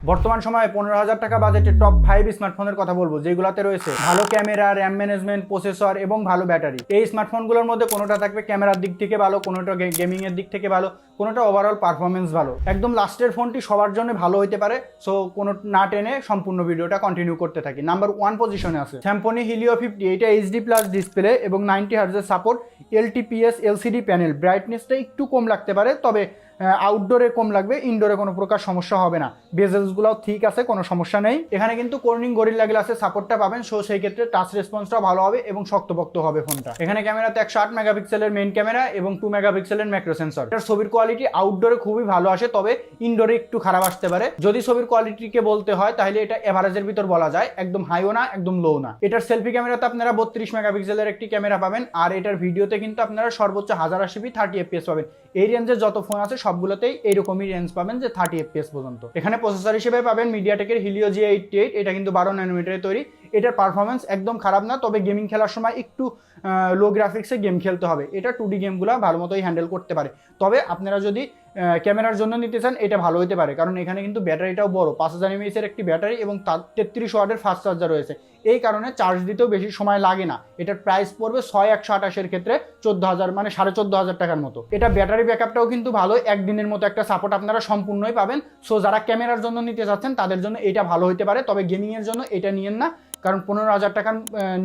বর্তমান সময়ে 15,000 টাকা বাজেটে টপ 5 স্মার্টফোনের কথা বলবো, যেগুলোতে রয়েছে ভালো ক্যামেরা, র্যাম ম্যানেজমেন্ট, প্রসেসর এবং ভালো ব্যাটারি। এই স্মার্টফোনগুলোর মধ্যে কোনোটা থাকবে ক্যামেরার দিক থেকে ভালো, কোনোটা গেমিং এর দিক থেকে ভালো, কোনোটা ওভারঅল পারফরমেন্স ভালো। একদম লাস্টের ফোনটি সবার জন্য ভালো হতে পারে, সো কোনো না টেনে সম্পূর্ণ ভিডিওটা কন্টিনিউ করতে থাকি। নাম্বার 1 পজিশনে আছে স্যামসং হিলিও 50। এটা এইচডি প্লাস ডিসপ্লে এবং 90 হার্জের সাপোর্ট, এলটিপিএস এলসিডি প্যানেল। ব্রাইটনেসটা একটু কম লাগতে পারে, তবে আউটডোরে কম লাগবে, ইনডোরে কোনো প্রকার সমস্যা হবে না। বেজেলসগুলোও ঠিক আছে, কোনো সমস্যা নেই। এখানে কিন্তু কর্নিং গরিল্লা গ্লাসের সাপোর্টটা পাবেন, সো সেই ক্ষেত্রে টাচ রেসপন্সটাও ভালো হবে এবং শক্তপোক্ত হবে ফোনটা। এখানে ক্যামেরাতে 108 মেগাপিক্সেলের মেইন ক্যামেরা এবং 2 মেগাপিক্সেলের ম্যাক্রো সেন্সর। এটার ছবির কোয়ালিটি আউটডোরে খুবই ভালো আসে, তবে ইনডোরে একটু খারাপ আসতে পারে। যদি ছবির কোয়ালিটিকে বলতে হয় তাহলে এটা এভারেজের ভিতর বলা যায়, একদম হাইও না একদম লো না। এটার সেলফি ক্যামেরাতে আপনারা 32 মেগাপিক্সেলের একটি ক্যামেরা পাবেন, আর এটার ভিডিওতে কিন্তু আপনারা সর্বোচ্চ 1080p 30 fps পাবেন। এই রেঞ্জের যত ফোন আছে সবগুলোতেই এইরকমই রেঞ্জ পাবেন, যে 30 fps পর্যন্ত। এখানে প্রসেসর হিসেবে পাবেন মিডিয়াটেকের হিলিও G88। এটা কিন্তু 12 ন্যানোমিটারে তৈরি। এটার পারফরমেন্স একদম খারাপ না, তবে গেমিং খেলার সময় একটু লো গ্রাফিক্সে গেম খেলতে হবে। এটা 2D গেমগুলো ভালো মতোই হ্যান্ডেল করতে পারে। তবে আপনারা যদি ক্যামেরার জন্য নিতে চান এটা ভালো হতে পারে, কারণ এখানে কিন্তু ব্যাটারিটাও বড়, 5000 mAh এর একটি ব্যাটারি এবং 33 ওয়াটের ফাস্ট চার্জার রয়েছে। এই কারণে চার্জ দিতেও বেশি সময় লাগে না। এটার প্রাইস পড়বে 6128 এর ক্ষেত্রে 14,000, মানে 14,500 টাকার মতো। এটা ব্যাটারি ব্যাকআপটাও কিন্তু ভালো, একদিনের মতো একটা সাপোর্ট আপনারা সম্পূর্ণই পাবেন। সো যারা ক্যামেরার জন্য নিতে চাচ্ছেন তাদের জন্য এটা ভালো হতে পারে, তবে গেমিংয়ের জন্য এটা নিয়েন না, কারণ 15,000 টাকার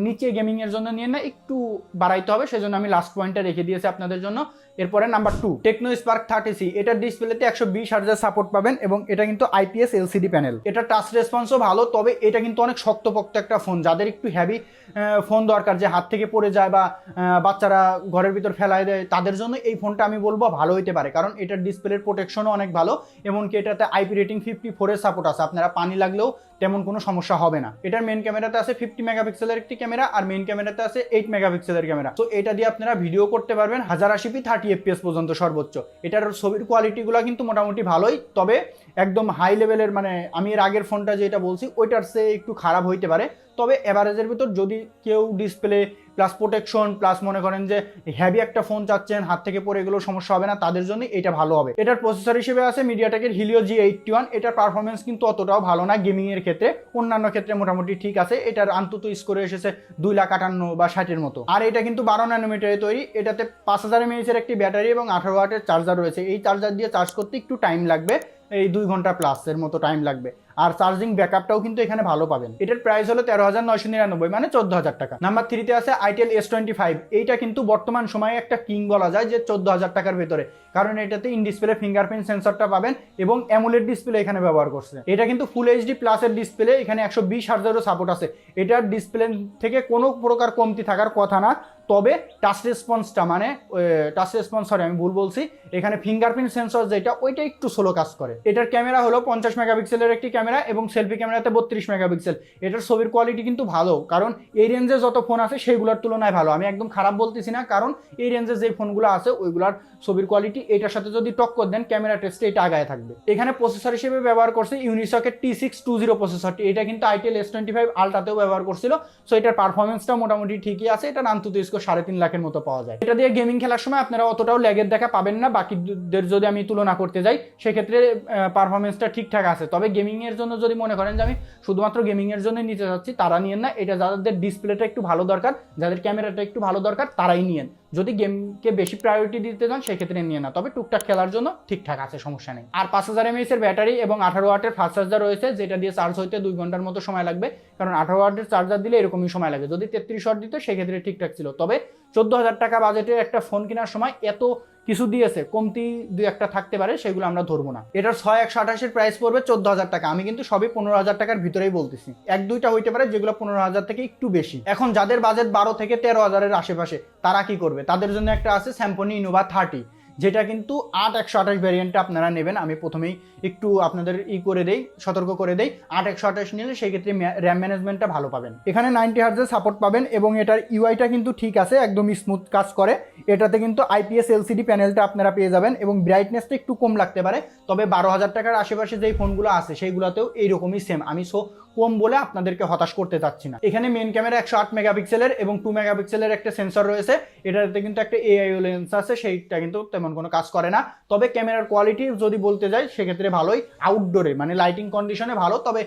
নিচে গেমিংয়ের জন্য নিয়েন না, একটু বাড়াইতে হবে। সেজন্য আমি লাস্ট পয়েন্টটা রেখে দিয়েছি আপনাদের জন্য। এরপরে নাম্বার 2 টেকনো স্পার্ক 30C। এটার ডিসপ্লেতে 120 হার্জের সাপোর্ট পাবেন এবং এটা কিন্তু IPS LCD প্যানেল। এটা টাচ রেসপন্সও ভালো, তবে এটা কিন্তু অনেক শক্তপোক্ত একটা ফোন। যাদের একটু হেভি ফোন দরকার, যে হাত থেকে পড়ে যায় বা বাচ্চারা ঘরের ভিতর ফেলায় দেয়, তাদের জন্য এই ফোনটা আমি বলবো ভালো হইতে পারে, কারণ এটার ডিসপ্লের প্রোটেকশনও অনেক ভালো। এমনকি এটাতে IP রেটিং 54 এর সাপোর্ট আছে, আপনারা পানি লাগলেও তেমন কোনো সমস্যা হবে না। এটার মেইন ক্যামেরাতে আছে 50 মেগাপিক্সেলের একটি ক্যামেরা, আর মেইন ক্যামেরাতে আছে 8 মেগাপিক্সেলের ক্যামেরা। তো এটা দিয়ে আপনারা ভিডিও করতে পারবেন 1080p 30 fps পর্যন্ত সর্বোচ্চ। এটার ছবির কোয়ালিটিগুলো কিন্তু মোটামুটি ভালোই, তবে একদম হাই লেভেলের, মানে আমি এর আগের ফোনটা যেটা বলছি ওইটার চেয়ে একটু খারাপ হইতে পারে। তবে এভারেজের ভিতর যদি কেউ ডিসপ্লে প্লাস প্রোটেকশন প্লাস মনে করেন যে হেভি একটা ফোন চাচ্ছেন, হাত থেকে পড়ে এগুলো সমস্যা হবে না, তাদের জন্য এটা ভালো হবে। এটার প্রসেসর হিসেবে আছে মিডিয়াটেকের হিলিও G81। এটার পারফরমেন্স কিন্তু অতটাও ভালো না গেমিং এর ক্ষেত্রে, অন্যান্য ক্ষেত্রে মোটামুটি ঠিক আছে। এটার আন্তত স্কোরে এসেছে 2,58,000 বা 60-এর মতো। আর এটা কিন্তু 12 ন্যানোমিটারে তৈরি। এটাতে 5000 mAh এর একটি ব্যাটারি এবং 18 ওয়াটের চার্জার রয়েছে। এই চার্জার দিয়ে চার্জ করতে একটু টাইম লাগবে, এই 2 ঘন্টা প্লাস এর মতো টাইম লাগবে। আর চার্জিং ব্যাকআপটাও কিন্তু এখানে ভালো পাবেন। এটার প্রাইস হলো 13,999, মানে 14,000 টাকা। নাম্বার 3-তে আছে আইটেল S25। এইটা কিন্তু বর্তমান সময়ে একটা কিং বলা যায়, যে 14,000 টাকার ভেতরে, কারণ এটাতে ইন ডিসপ্লে ফিঙ্গারপ্রিন্ট সেন্সরটা পাবেন এবং অ্যামোলেড ডিসপ্লে এখানে ব্যবহার করছে। এটা কিন্তু ফুল এইচডি প্লাসের ডিসপ্লে, এখানে 120 হার্জেরও সাপোর্ট আছে। এটার ডিসপ্লে থেকে কোনো প্রকার কমতি থাকার কথা না, তবে টাচ রেসপন্সটা, মানে টাচ রেসপন্স, সরি আমি ভুল বলছি, এখানে ফিঙ্গারপ্রিন্ট সেন্সর যেটা ওইটা একটু স্লো কাজ করে। এটার ক্যামেরা হলো 50 মেগাপিক্সেলের একটি ক্যামেরা এবং সেলফি ক্যামেরাতে 32 মেগাপিক্সেল। এটার ছবির কোয়ালিটি কিন্তু ভালো, কারণ এই রেঞ্জে যত ফোন আছে সেইগুলোর তুলনায় ভালো। আমি একদম খারাপ বলতেছি না, কারণ এই রেঞ্জে যে ফোনগুলো আছে ওইগুলোর ছবির কোয়ালিটি এটার সাথে যদি টক্কর দেন ক্যামেরা টেস্টে এটা আগায় থাকবে। এখানে প্রসেসর হিসেবে ব্যবহার করছে ইউনিসকের T620 প্রসেসরটি। এটা কিন্তু আইটেল S25 আলট্রাতেও ব্যবহার করছিল। সো এটার পারফরমেন্সটা মোটামুটি ঠিকই আছে। এটা আন্তত স্কোর 3.5 লাখের মতো পাওয়া যায়। এটা দিয়ে গেমিং খেলার সময় আপনারা অতটাও ল্যাগের দেখা পাবেন না। বাকিদের যদি আমি তুলনা করতে যাই সেক্ষেত্রে পারফরমেন্সটা ঠিকঠাক আছে। তবে গেমিং এর জন্য যদি মনে করেন যে আমি শুধুমাত্র গেমিং এর জন্য নিতে যাচ্ছি, তারা নিয়েন না। এটা যাদের ডিসপ্লেটা একটু ভালো দরকার, যাদের ক্যামেরাটা একটু ভালো দরকার, তারাই নিয়েন। যদি গেমকে বেশি প্রায়োরিটি দিতে চান সেক্ষেত্রে নিয়ে না, তবে টুকটাক খেলার জন্য ঠিকঠাক আছে, সমস্যা নেই। আর 5000 mAh এর ব্যাটারি এবং 18 ওয়াটের ফাস্ট চার্জার রয়েছে, যেটা দিয়ে চার্জ হইতে 2 ঘন্টার মতো সময় লাগবে, কারণ 18 ওয়াটের চার্জার দিলে এরকমই সময় লাগে। যদি 33 ওয়াট দিত সেক্ষেত্রে ঠিকঠাক ছিল। তবে 14,000 টাকা বাজেটের একটা ফোন কেনার সময় এত কিছু দিয়েছে, কমতি 2-1টা থাকতে পারে, সেগুলো আমরা ধরবো না। এটার 6128 এর প্রাইস পড়বে 14,000 টাকা। আমি কিন্তু সবই 15,000 টাকার ভিতরেই বলতেছি, 1-2টা হইতে পারে যেগুলো 15,000 থেকে একটু বেশি। এখন যাদের বাজেট 12 থেকে 13,000 এর আশেপাশে, তারা কি করবে? তাদের জন্য একটা আছে স্যামসং ইনোভা 30, যেটা কিন্তু 8/128 ভ্যারিয়েন্টটা আপনারা নেবেন। আমি প্রথমেই একটু আপনাদের সতর্ক করে দেই, 8/128 নিলে সেই ক্ষেত্রে র্যাম ম্যানেজমেন্টটা ভালো পাবেন। এখানে 90 হার্জের সাপোর্ট পাবেন এবং এটার ইউআইটা কিন্তু ঠিক আছে, একদম স্মুথ কাজ করে। এটাতে কিন্তু IPS LCD প্যানেলটা আপনারা পেয়ে যাবেন এবং ব্রাইটনেসটা একটু কম লাগতে পারে। তবে 12,000 টাকার আশেপাশে যেই ফোনগুলো আছে সেইগুলোতেও এইরকমই সেম। আমি কম বলে আপনাদেরকে হতাশ করতে চাচ্ছি না। এখানে মেইন ক্যামেরা 108 মেগাপিক্সেলের এবং 2 মেগাপিক্সেলের একটা সেন্সর রয়েছে। এটাতে কিন্তু একটা AIO লেন্স আছে, সেইটা কিন্তু তেমন তেমন কোনো কাজ করে না। তবে ক্যামেরার কোয়ালিটি যদি বলতে যাই সেক্ষেত্রে ভালোই, আউটডোরে মানে লাইটিং কন্ডিশনে ভালো, তবে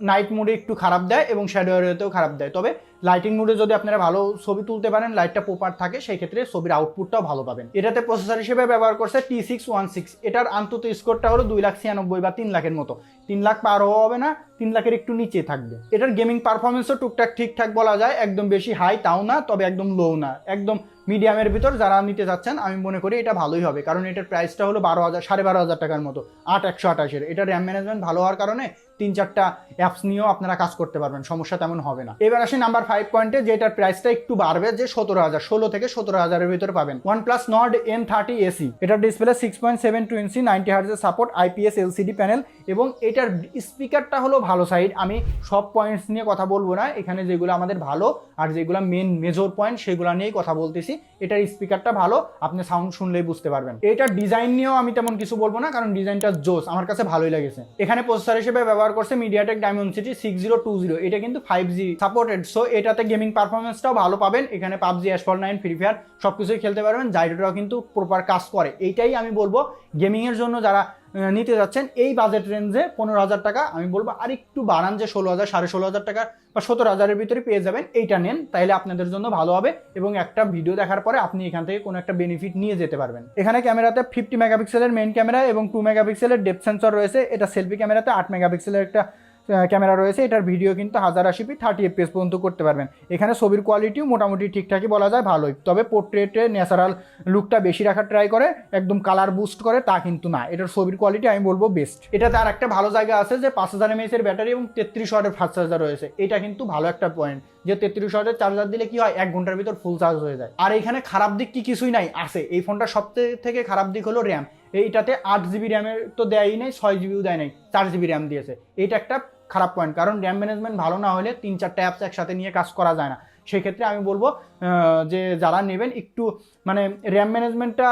নাইট মোডে একটু খারাপ দেয় এবং শ্যাডো এরিয়াতেও খারাপ দেয়। তবে লাইটিং মোডে যদি আপনারা ভালো ছবি তুলতে পারেন, লাইটটা প্রপার থাকে, সেই ক্ষেত্রে ছবির আউটপুটটাও ভালো পাবেন। এটাতে প্রসেসর হিসেবে ব্যবহার করছে T616। এটার আন্তত স্কোরটা হলো 2,96,000 বা 3 লাখের মতো। 3 লাখ পারও হবে না, 3 লাখের একটু নিচে থাকবে। এটার গেমিং পারফরমেন্সও টুকটাক ঠিকঠাক বলা যায়, একদম বেশি হাই তাও না, তবে একদম লো না, একদম মিডিয়ামের ভিতর যারা নিতে যাচ্ছেন আমি মনে করি এটা ভালোই হবে। কারণ এটার প্রাইসটা হলো 12,500 টাকার মতো, 8/128। এটা র্যাম ম্যানেজমেন্ট ভালো হওয়ার কারণে 3-4টা অ্যাপস নিয়েও আপনারা কাজ করতে পারবেন, সমস্যা তেমন হবে না। এবার আসি নাম্বার 5 পয়েন্টে, যেটার প্রাইসটা একটু বাড়বে, যে 16 থেকে 17,000-এর ভিতরে পাবেন। OnePlus Nord N30 AC। এটার ডিসপ্লে 6.72 ইঞ্চি, 90 হার্জের সাপোর্ট, IPS LCD প্যানেল, এবং এটার স্পিকারটা হলো ভালো সাইড। আমি সব পয়েন্টস নিয়ে কথা বলবো না, এখানে যেগুলো আমাদের ভালো আর যেগুলো মেজর পয়েন্ট সেগুলো নিয়েই কথা বলতেছি। এটার স্পিকারটা ভালো, আপনি সাউন্ড শুনলেই বুঝতে পারবেন। এটার ডিজাইন নিয়েও আমি তেমন কিছু বলবো না, কারণ ডিজাইনটা জোস, আমার কাছে ভালোই লেগেছে। এখানে প্রসেসর হিসেবে ব্যবহার করছে MediaTek Dimensity 6020। এটা কিন্তু 5G সাপোর্টেড, সো এটাতে গেমিং পারফরমেন্সটাও ভালো পাবেন। এখানে PUBG, Asphalt 9, ফ্রি ফায়ার সবকিছুই খেলতে পারবেন। জাইরোটাও কিন্তু প্রপার কাজ করে। এইটাই আমি বলবো গেমিং এর জন্য যারা নিতে যাচ্ছেন এই বাজেট রেঞ্জে 15,000 টাকা, আমি বলবো আর একটু বাড়ান, যে 16,000, 16,500 টাকা বা 17,000-এর ভিতরে পেয়ে যাবেন। এইটা নেন, তাইলে আপনাদের জন্য ভালো হবে এবং একটা ভিডিও দেখার পরে আপনি এখান থেকে কোনো একটা বেনিফিট নিয়ে যেতে পারবেন। এখানে ক্যামেরাতে 50 মেগাপিক্সেলের মেইন ক্যামেরা এবং 2 মেগাপিক্সেলের ডেপথ সেন্সর রয়েছে। এটা সেলফি ক্যামেরাতে 8 মেগাপিক্সেলের একটা ক্যামেরা রয়েছে। এটার ভিডিও কিন্তু 1080p 30 fps পর্যন্ত করতে পারবেন। এখানে ছবির কোয়ালিটিও মোটামুটি ঠিকঠাকই বলা যায়, ভালোই। তবে পোর্ট্রেটে ন্যাচারাল লুকটা বেশি রাখার ট্রাই করে, একদম কালার বুস্ট করে তা কিন্তু না। এটার ছবির কোয়ালিটি আমি বলবো বেস্ট। এটাতে আর একটা ভালো জায়গা আছে যে 5000 mAh এর ব্যাটারি এবং 33 ওয়াটের ফাস্ট চার্জার রয়েছে। এটা কিন্তু ভালো একটা পয়েন্ট, যে 33 ওয়াটের চার্জার দিলে কি হয়, 1 ঘন্টার ভিতর ফুল চার্জ হয়ে যায়। আর এখানে খারাপ দিক কি কিছুই নাই, আছে। এই ফোনটার সবথেকে খারাপ দিক হলো র্যাম। এইটাতে 8GB র্যামের তো দেয়ই নেই, 6GBও দেয় নাই, 4GB র্যাম দিয়েছে। এইটা একটা খারাপ পয়েন্ট, কারণ র্যাম ম্যানেজমেন্ট ভালো না হলে 3-4টা অ্যাপস একসাথে নিয়ে কাজ করা যায় না। সেক্ষেত্রে আমি বলবো যে যারা নেবেন একটু মানে র্যাম ম্যানেজমেন্টটা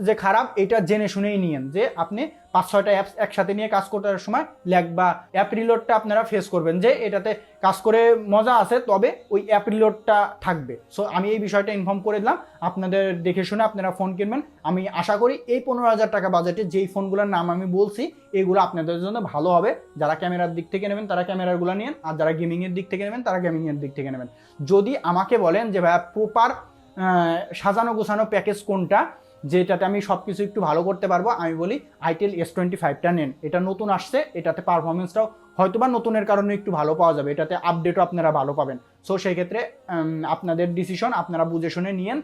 যে খারাপ এটা জেনে শুনেই নিয়েন, যে আপনি 5-6টা অ্যাপস একসাথে নিয়ে কাজ করার সময় ল্যাগ বা অ্যাপ রিলোডটা আপনারা ফেস করবেন, যে এটাতে কাজ করে মজা আছে তবে ওই অ্যাপ রিলোডটা থাকবে। সো আমি এই বিষয়টা ইনফর্ম করে দিলাম, আপনাদের দেখে শুনে আপনারা ফোন কিনবেন। আমি আশা করি এই 15,000 টাকা বাজেটে যেই ফোনগুলোর নাম আমি বলছি এগুলো আপনাদের জন্য ভালো হবে। যারা ক্যামেরার দিক থেকে নেবেন তারা ক্যামেরাগুলো নিন, আর যারা গেমিংয়ের দিক থেকে নেবেন তারা গেমিংয়ের দিক থেকে নেবেন। যদি আমাকে বলেন যে ভাইয়া প্রপার সাজানো গোছানো প্যাকেজ কোনটা, যেটাতে আমি সব কিছু একটু ভালো করতে পারবো, আমি বলি Itel S25টা নেন। এটা নতুন আসছে, এটাতে পারফরমেন্সটাও হয়তোবা নতুনের কারণে একটু ভালো পাওয়া যাবে, এটাতে আপডেটও আপনারা ভালো পাবেন। সো সেই ক্ষেত্রে আপনাদের ডিসিশন, আপনারা বুঝে শুনে নিয়েন।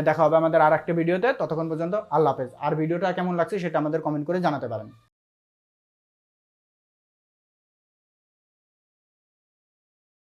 দেখা হবে আমাদের আর একটা ভিডিওতে, ততক্ষণ পর্যন্ত আল্লাহ হাফেজ। আর ভিডিওটা কেমন লাগছে সেটা আমাদের কমেন্ট করে জানাতে পারেন।